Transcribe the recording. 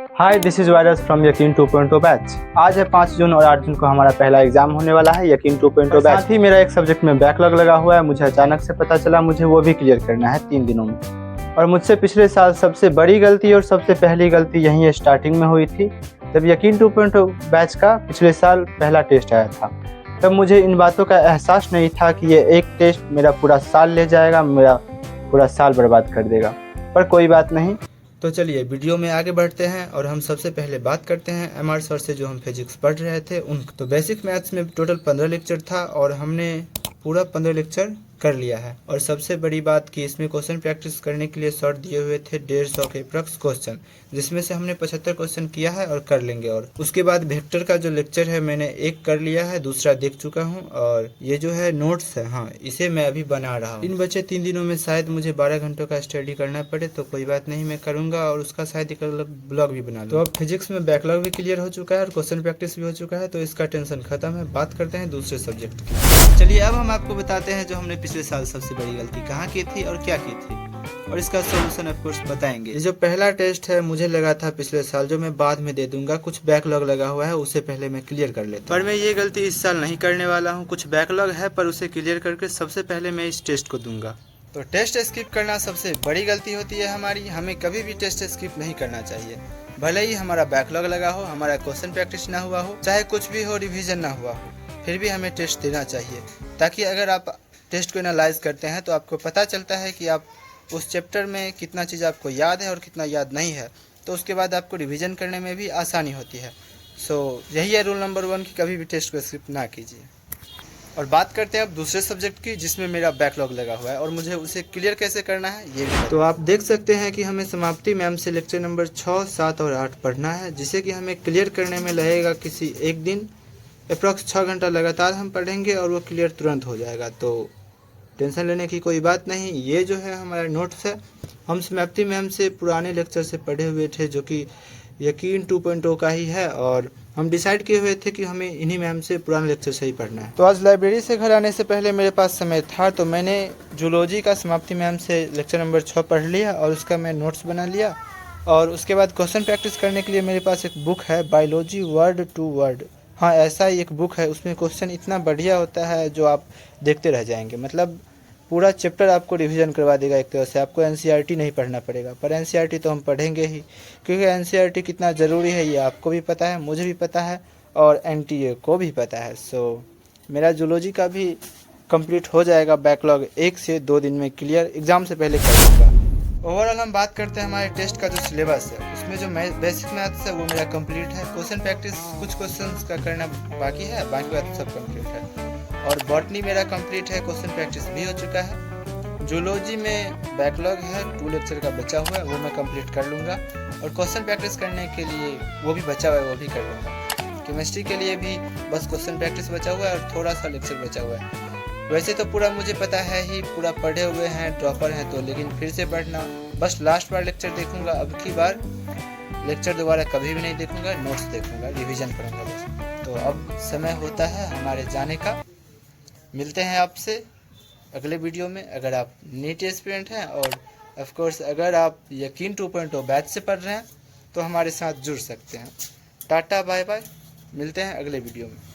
Hi, this is virus from यकीन 2.0 batch. आज है 5 जून और 8 जून को हमारा पहला एग्जाम होने वाला है यकीन 2.0 बैच। साथ ही मेरा एक सब्जेक्ट में बैकलॉग लगा हुआ है, मुझे अचानक से पता चला, मुझे वो भी क्लियर करना है 3 दिनों में। और मुझसे पिछले साल सबसे बड़ी गलती और सबसे पहली गलती यहीं स्टार्टिंग में हुई थी, जब यकीन 2.0 बैच का पिछले साल पहला टेस्ट आया था। तब मुझे इन बातों का एहसास नहीं था कि ये एक टेस्ट मेरा पूरा साल ले जाएगा, मेरा पूरा साल बर्बाद कर देगा। पर कोई बात नहीं। तो चलिए वीडियो में आगे बढ़ते हैं और हम सबसे पहले बात करते हैं एमआर सर से, जो हम फिजिक्स पढ़ रहे थे उन। तो बेसिक मैथ्स में टोटल 15 लेक्चर था और हमने पूरा 15 लेक्चर कर लिया है। और सबसे बड़ी बात कि इसमें क्वेश्चन प्रैक्टिस करने के लिए शॉर्ट दिए हुए थे 150 के अप्रॉक्स क्वेश्चन, जिसमें से हमने 75 क्वेश्चन किया है और कर लेंगे। और उसके बाद वेक्टर का जो लेक्चर है मैंने एक कर लिया है, दूसरा देख चुका हूँ। और ये जो है नोट्स है, हाँ, इसे मैं अभी बना रहा हूँ। इन बचे 3 दिनों में शायद मुझे 12 घंटों का स्टडी करना पड़े, तो कोई बात नहीं, मैं करूँगा और उसका शायद एक अलग ब्लॉग भी बना लूँ। तो अब फिजिक्स में बैकलॉग भी क्लियर हो चुका है और क्वेश्चन प्रैक्टिस भी हो चुका है, तो इसका टेंशन खत्म है। बात करते हैं दूसरे सब्जेक्ट की। चलिए अब हम आपको बताते हैं जो हमने पिछले साल सबसे बड़ी गलती कहाँ की थी और क्या की थी, और इसका सॉल्यूशन ऑफ कोर्स बताएंगे। जो पहला टेस्ट है मुझे लगा था पिछले साल, जो मैं बाद में दे दूंगा, कुछ बैकलॉग लगा हुआ है उसे पहले मैं क्लियर कर लेता हूं। पर मैं ये गलती इस साल नहीं करने वाला हूं। कुछ बैकलॉग है पर उसे क्लियर करके सबसे पहले मैं इस टेस्ट को दूंगा। तो टेस्ट स्किप करना सबसे बड़ी गलती होती है हमारी। हमें कभी भी टेस्ट स्किप नहीं करना चाहिए, भले ही हमारा बैकलॉग लगा हो, हमारा क्वेश्चन प्रैक्टिस ना हुआ हो, चाहे कुछ भी हो, रिविजन ना हुआ हो, फिर भी हमें टेस्ट देना चाहिए। ताकि अगर आप टेस्ट को एनालाइज करते हैं तो आपको पता चलता है कि आप उस चैप्टर में कितना चीज़ आपको याद है और कितना याद नहीं है, तो उसके बाद आपको रिवीजन करने में भी आसानी होती है। यही है रूल नंबर 1 कि कभी भी टेस्ट को स्किप ना कीजिए। और बात करते हैं अब दूसरे सब्जेक्ट की, जिसमें मेरा बैकलॉग लगा हुआ है और मुझे उसे क्लियर कैसे करना है ये भी। तो आप देख सकते हैं कि हमें समाप्ति मैम से लेक्चर नंबर 6, 7 और 8 पढ़ना है, जिसे कि हमें क्लियर करने में लगेगा किसी एक दिन अप्रॉक्स 6 घंटा लगातार हम पढ़ेंगे और वो क्लियर तुरंत हो जाएगा। तो टेंशन लेने की कोई बात नहीं। ये जो है हमारा नोट्स है, हम समाप्ति मैम से पुराने लेक्चर से पढ़े हुए थे, जो कि यकीन 2.0 का ही है, और हम डिसाइड किए हुए थे कि हमें इन्हीं मैम से पुराने लेक्चर से ही पढ़ना है। तो आज लाइब्रेरी से घर आने से पहले मेरे पास समय था, तो मैंने जूलॉजी का समाप्ति मैम से लेक्चर नंबर 6 पढ़ लिया और उसका मैं नोट्स बना लिया। और उसके बाद क्वेश्चन प्रैक्टिस करने के लिए मेरे पास एक बुक है, बायोलॉजी वर्ड टू वर्ड। हाँ, ऐसा ही एक बुक है, उसमें क्वेश्चन इतना बढ़िया होता है जो आप देखते रह जाएंगे। मतलब पूरा चैप्टर आपको रिवीजन करवा देगा एक तरह से। आपको एनसीईआरटी नहीं पढ़ना पड़ेगा, पर एनसीईआरटी तो हम पढ़ेंगे ही, क्योंकि एनसीईआरटी कितना ज़रूरी है ये आपको भी पता है, मुझे भी पता है और एनटीए को भी पता है। मेरा जूलॉजी का भी कंप्लीट हो जाएगा बैकलॉग 1 से 2 दिन में क्लियर, एग्ज़ाम से पहले कर दूँगा। ओवरऑल हम बात करते हैं हमारे टेस्ट का जो सिलेबस है, उसमें जो बेसिक मैथ्स है वो मेरा कंप्लीट है। क्वेश्चन प्रैक्टिस कुछ क्वेश्चंस का करना बाकी है, बाकी बात सब कंप्लीट है। और बॉटनी मेरा कंप्लीट है, क्वेश्चन प्रैक्टिस भी हो चुका है। जूलॉजी में बैकलॉग है, 2 लेक्चर का बचा हुआ है, वो मैं कंप्लीट कर लूँगा। और क्वेश्चन प्रैक्टिस करने के लिए वो भी बचा हुआ है, वो भी कर लूँगा। केमिस्ट्री के लिए भी बस क्वेश्चन प्रैक्टिस बचा हुआ है और थोड़ा सा लेक्चर बचा हुआ है। वैसे तो पूरा मुझे पता है ही, पूरा पढ़े हुए हैं, ड्रॉपर हैं, तो लेकिन फिर से पढ़ना, बस लास्ट बार लेक्चर देखूंगा। अब की बार लेक्चर दोबारा कभी भी नहीं देखूंगा, नोट्स देखूंगा, रिवीजन करूंगा बस। तो अब समय होता है हमारे जाने का। मिलते हैं आपसे अगले वीडियो में। अगर आप नीट एस्पिरेंट हैं और ऑफ कोर्स अगर आप यकीन 2.0 बैच से पढ़ रहे हैं तो हमारे साथ जुड़ सकते हैं। टाटा बाय बाय, मिलते हैं अगले वीडियो में।